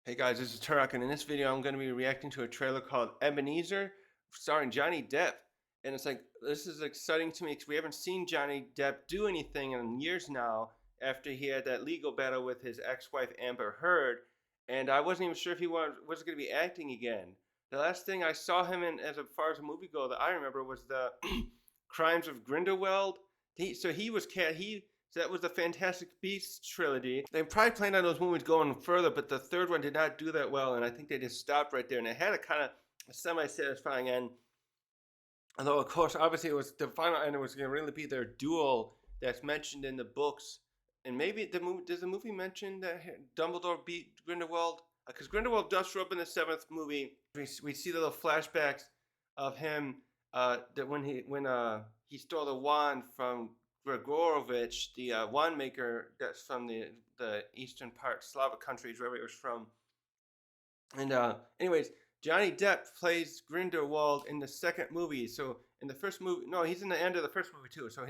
Hey guys, this is Turok, and in this video, I'm going to be reacting to a trailer called Ebenezer, starring Johnny Depp. And it's like, this is exciting to me because we haven't seen Johnny Depp do anything in years now after he had that legal battle with his ex wife Amber Heard. And I wasn't even sure if he was going to be acting again. The last thing I saw him in, as far as a movie go, that I remember was the Crimes of Grindelwald. So that was the Fantastic Beasts trilogy. They probably planned on those movies going further, but the third one did not do that well, and I think they just stopped right there. And it had a kind of semi-satisfying end. Although, of course, obviously, it was the final end. It was going to really be their duel that's mentioned in the books. And maybe the movie does the movie mention that Dumbledore beat Grindelwald? Because Grindelwald does show up in the seventh movie. We see the little flashbacks of him that when he stole the wand from Gregorovich, the wand maker that's from the eastern part, Slavic countries, wherever it was from. And anyways, Johnny Depp plays Grindelwald in the second movie. So in the first movie, no, he's in the end of the first movie too. So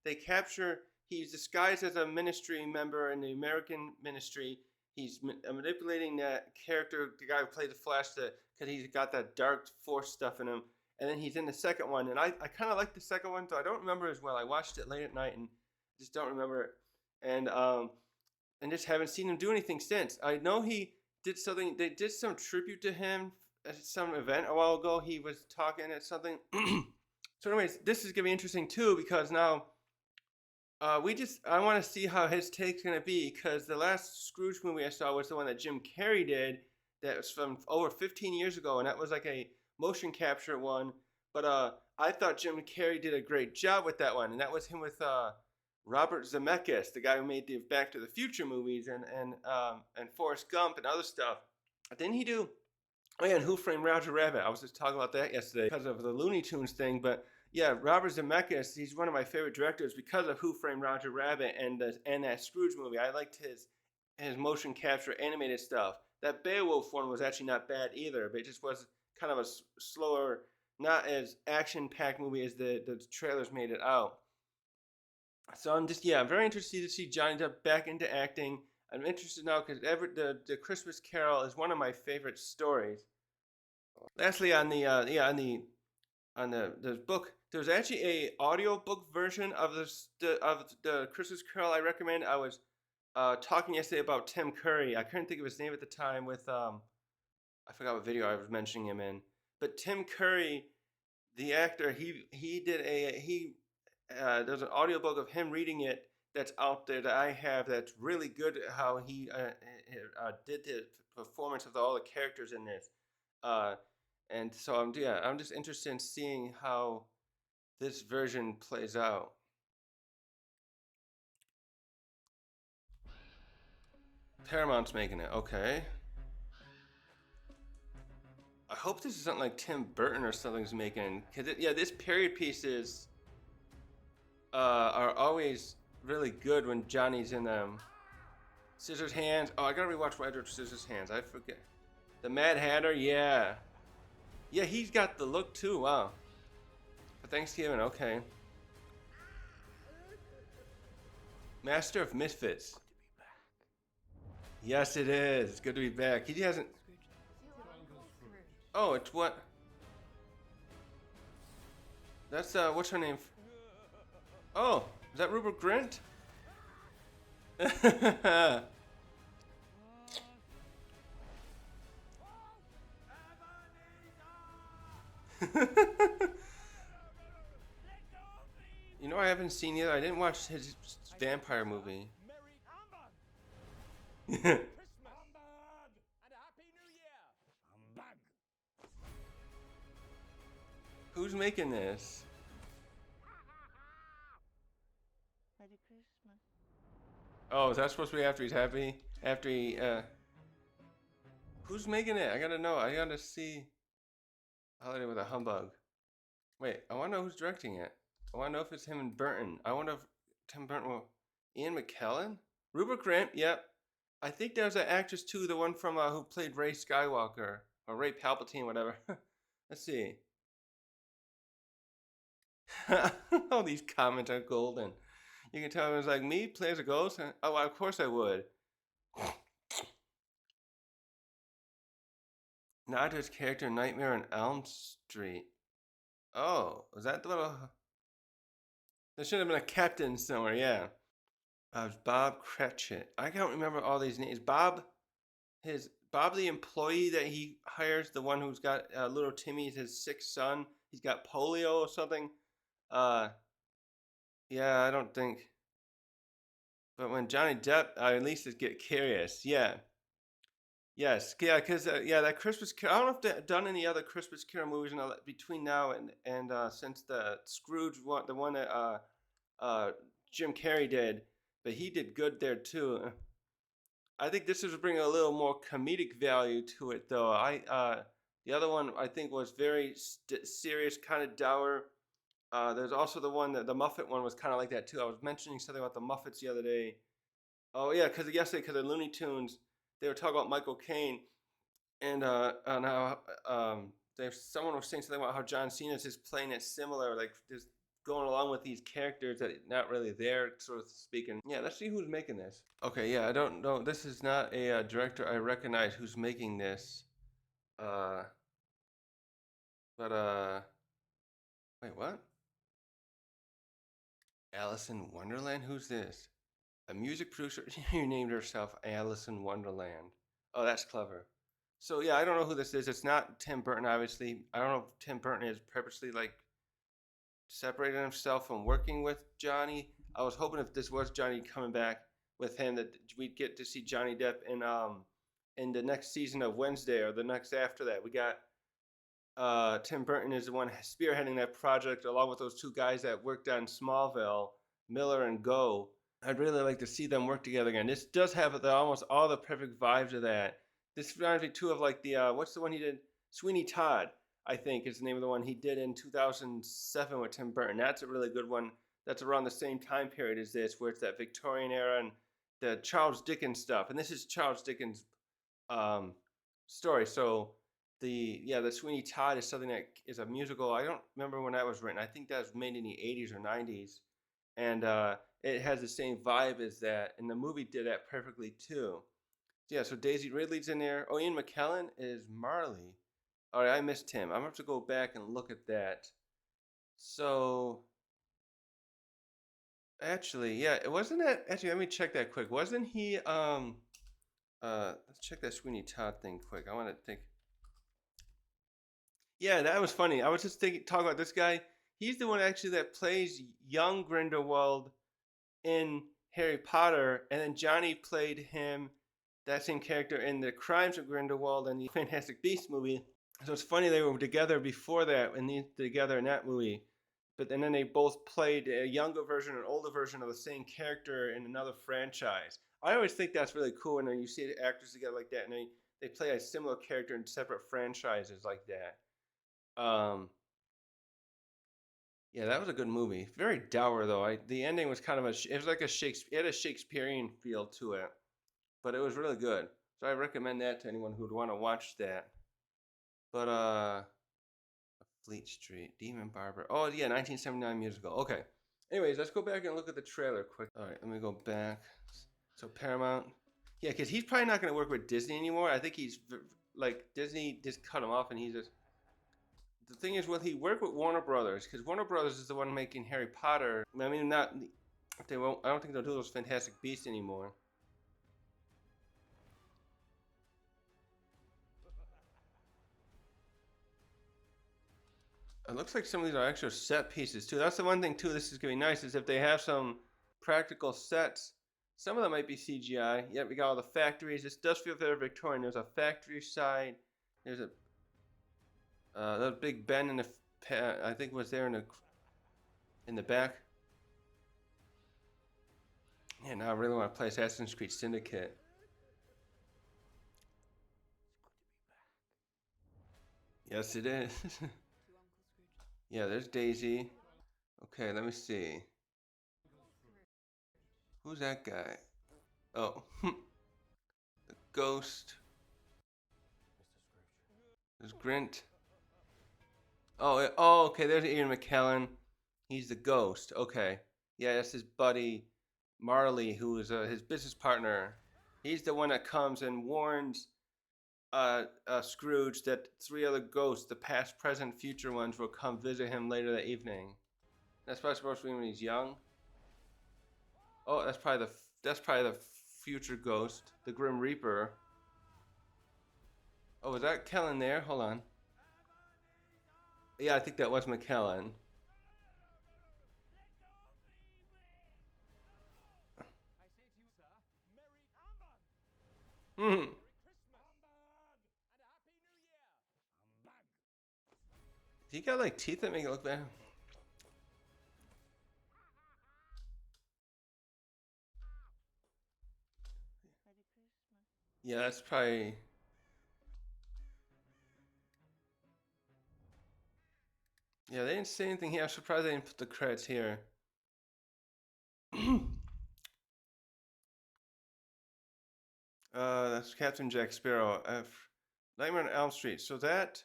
they capture. He's disguised as a ministry member in the American ministry. He's manipulating that character, the guy who played the Flash, because he's got that dark force stuff in him. And then he's in the second one, and I kind of like the second one, so I don't remember as well. I watched it late at night and just don't remember it, and just haven't seen him do anything since. I know he did something. They did some tribute to him at some event a while ago. He was talking at something. So, anyways, this is gonna be interesting too because now I want to see how his take's gonna be because the last Scrooge movie I saw was the one that Jim Carrey did. That was from over 15 years ago, and that was like a motion capture one. But I thought Jim Carrey did a great job with that one, and that was him with Robert Zemeckis, the guy who made the Back to the Future movies and Forrest Gump and other stuff. Didn't he do? Oh yeah, and Who Framed Roger Rabbit? I was just talking about that yesterday because of the Looney Tunes thing. But yeah, Robert Zemeckis, he's one of my favorite directors because of Who Framed Roger Rabbit and that Scrooge movie. I liked his motion capture animated stuff. That Beowulf one was actually not bad either, but it just was kind of a slower, not as action-packed movie as the trailers made it out. So I'm very interested to see Johnny Depp back into acting. I'm interested now because the Christmas Carol is one of my favorite stories. Lastly, on the book, there's actually a audio book version of the Christmas Carol I recommend. I was talking yesterday about Tim Curry. I couldn't think of his name at the time with I forgot what video I was mentioning him in. But Tim Curry, the actor, there's an audiobook of him reading it that's out there that I have that's really good how he did the performance of all the characters in this. And so I'm just interested in seeing how this version plays out. Paramount's making it, okay. I hope this is something like Tim Burton or something's making, because this period pieces are always really good when Johnny's in them. Scissors Hands. Oh, I gotta rewatch Edward Scissorhands. I forget. The Mad Hatter. Yeah, he's got the look too. Wow. For Thanksgiving. Okay. Master of Misfits. Yes, it is. It's good to be back. He hasn't. Oh, it's what? That's what's her name? Oh, is that Rupert Grint? You know, I haven't seen it. I didn't watch his vampire movie. Who's making this? Merry Christmas. Oh, is that supposed to be after he's happy? After he, Who's making it? I gotta know. I gotta see. Holiday with a Humbug. Wait, I wanna know who's directing it. I wanna know if it's him and Burton. I wonder if Tim Burton will. Ian McKellen? Rupert Grint, yep. I think there's an actress too, the one from who played Ray Skywalker. Or Ray Palpatine, whatever. Let's see. All these comments are golden. You can tell it was like, me plays a ghost? Oh, well, of course I would. Not his character Nightmare on Elm Street. Oh, was that the little? There should have been a captain somewhere. Yeah. Bob Cratchit. I can't remember all these names. Bob the employee that he hires, the one who's got little Timmy, his sick son. He's got polio or something. Uh, yeah, I don't think. But when Johnny Depp, I at least get curious. Yeah. Yes, yeah, because yeah, that Christmas Carol. I don't know if they've done any other Christmas Carol movies between now and since the Scrooge one, the one that uh, Jim Carrey did, but he did good there too. I think this is bringing a little more comedic value to it, though. The other one I think was very serious, kind of dour. There's also the one that the Muppet one was kind of like that too. I was mentioning something about the Muppets the other day. Oh yeah, because yesterday, because of Looney Tunes, they were talking about Michael Caine, and how someone was saying something about how John Cena's just playing it similar, like just going along with these characters that not really there, sort of speaking. Yeah, let's see who's making this. Okay, yeah, I don't know. This is not a director I recognize who's making this. Uh, but wait, what? Alice in Wonderland? Who's this? A music producer who named herself Alice in Wonderland. Oh, that's clever. So yeah, I don't know who this is. It's not Tim Burton, obviously. I don't know if Tim Burton is purposely like separating himself from working with Johnny. I was hoping if this was Johnny coming back with him that we'd get to see Johnny Depp in the next season of Wednesday or the next after that. We got Tim Burton is the one spearheading that project along with those two guys that worked on Smallville, Miller and Go. I'd really like to see them work together again. This does have almost all the perfect vibes of that. This reminds me too of like the what's the one he did? Sweeney Todd, I think is the name of the one he did in 2007 with Tim Burton. That's a really good one. That's around the same time period as this, where it's that Victorian era and the Charles Dickens stuff. And this is Charles Dickens' um, story. So the Sweeney Todd is something that is a musical. I don't remember when that was written. I think that was made in the 80s or 90s, and it has the same vibe as that. And the movie did that perfectly too. Yeah, so Daisy Ridley's in there. Oh, Ian McKellen is Marley. All right, I missed him. I'm gonna have to go back and look at that. So actually, yeah, it wasn't that. Actually, let me check that quick. Wasn't he? Let's check that Sweeney Todd thing quick. I want to think. Yeah, that was funny. I was just talking about this guy. He's the one actually that plays young Grindelwald in Harry Potter, and then Johnny played him, that same character, in the Crimes of Grindelwald and the Fantastic Beasts movie. So it's funny they were together before that, and they together in that movie. But and then they both played a younger version and older version of the same character in another franchise. I always think that's really cool when you see the actors together like that, and they play a similar character in separate franchises like that. Um, yeah, that was a good movie. Very dour though. The ending was kind of it was like a Shakespeare. It had a Shakespearean feel to it, but it was really good. So I recommend that to anyone who'd want to watch that. But Fleet Street, Demon Barber. Oh yeah, 1979 musical. Okay. Anyways, let's go back and look at the trailer quick. All right, let me go back. So Paramount. Yeah, because he's probably not going to work with Disney anymore. I think he's like Disney just cut him off, and he's just the thing is, will he work with Warner Brothers? Because Warner Brothers is the one making Harry Potter. I mean, not they won't. I don't think they'll do those Fantastic Beasts anymore. It looks like some of these are actual set pieces too. That's the one thing too. This is gonna be nice is if they have some practical sets. Some of them might be CGI. Yep, we got all the factories. This does feel very Victorian. There's a factory side. There's a that big Ben in the I think was there in the back. Yeah, now I really want to play Assassin's Creed Syndicate. Yes, it is. Yeah, there's Daisy. Okay, let me see. Who's that guy? Oh, the ghost. There's Grint. Oh, okay. There's Ian McKellen. He's the ghost. Okay. Yeah, that's his buddy Marley, who is his business partner. He's the one that comes and warns Scrooge that three other ghosts, the past, present, future ones, will come visit him later that evening. That's probably supposed to be when he's young. Oh, that's probably the future ghost, the Grim Reaper. Oh, was that Kellen there? Hold on. Yeah, I think that was McKellen. Hmm. He got like teeth that make it look bad. Merry Christmas. Yeah, that's probably. Yeah, they didn't say anything here. I'm surprised they didn't put the credits here. That's Captain Jack Sparrow. Nightmare on Elm Street. So that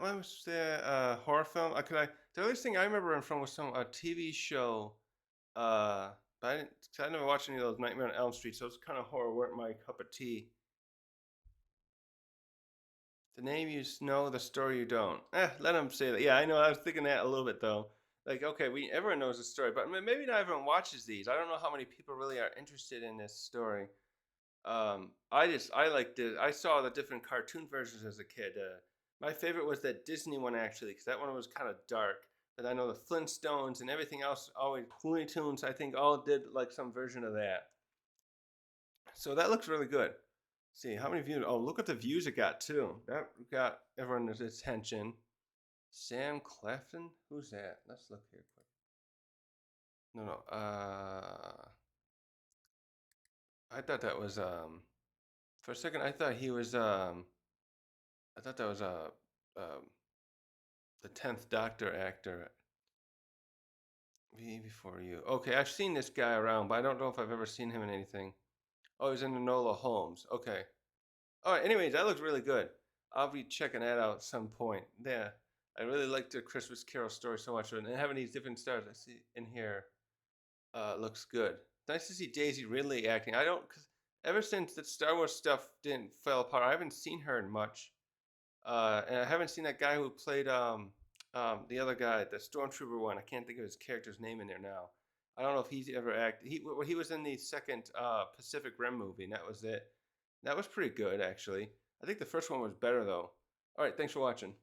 one was the horror film. The only thing I remember him from was some a TV show. Uh, but I didn't. I never watched any of those Nightmare on Elm Street, so it's kind of horror weren't my cup of tea. The name you know, the story you don't. Let him say that. Yeah, I know. I was thinking that a little bit though. Like, okay, everyone knows the story, but maybe not everyone watches these. I don't know how many people really are interested in this story. I liked it. I saw the different cartoon versions as a kid. My favorite was that Disney one actually, because that one was kind of dark. But I know the Flintstones and everything else, always Looney Tunes, I think all did like some version of that. So that looks really good. Let's see how many views. Oh, look at the views it got too. That got everyone's attention. Sam Clefton, who's that? Let's look here quick. No, no. I thought that was For a second, I thought he was I thought that was um, the 10th Doctor actor. Me before you. Okay, I've seen this guy around, but I don't know if I've ever seen him in anything. Oh, he's in Enola Holmes. Okay. All right. Anyways, that looks really good. I'll be checking that out at some point. Yeah, I really like the Christmas Carol story so much, and having these different stars I see in here looks good. Nice to see Daisy Ridley acting. I don't, cause ever since the Star Wars stuff didn't fell apart, I haven't seen her in much. And I haven't seen that guy who played the other guy, the stormtrooper one. I can't think of his character's name in there now. I don't know if he's ever acted. He was in the second Pacific Rim movie, and that was it. That was pretty good, actually. I think the first one was better though. All right, thanks for watching.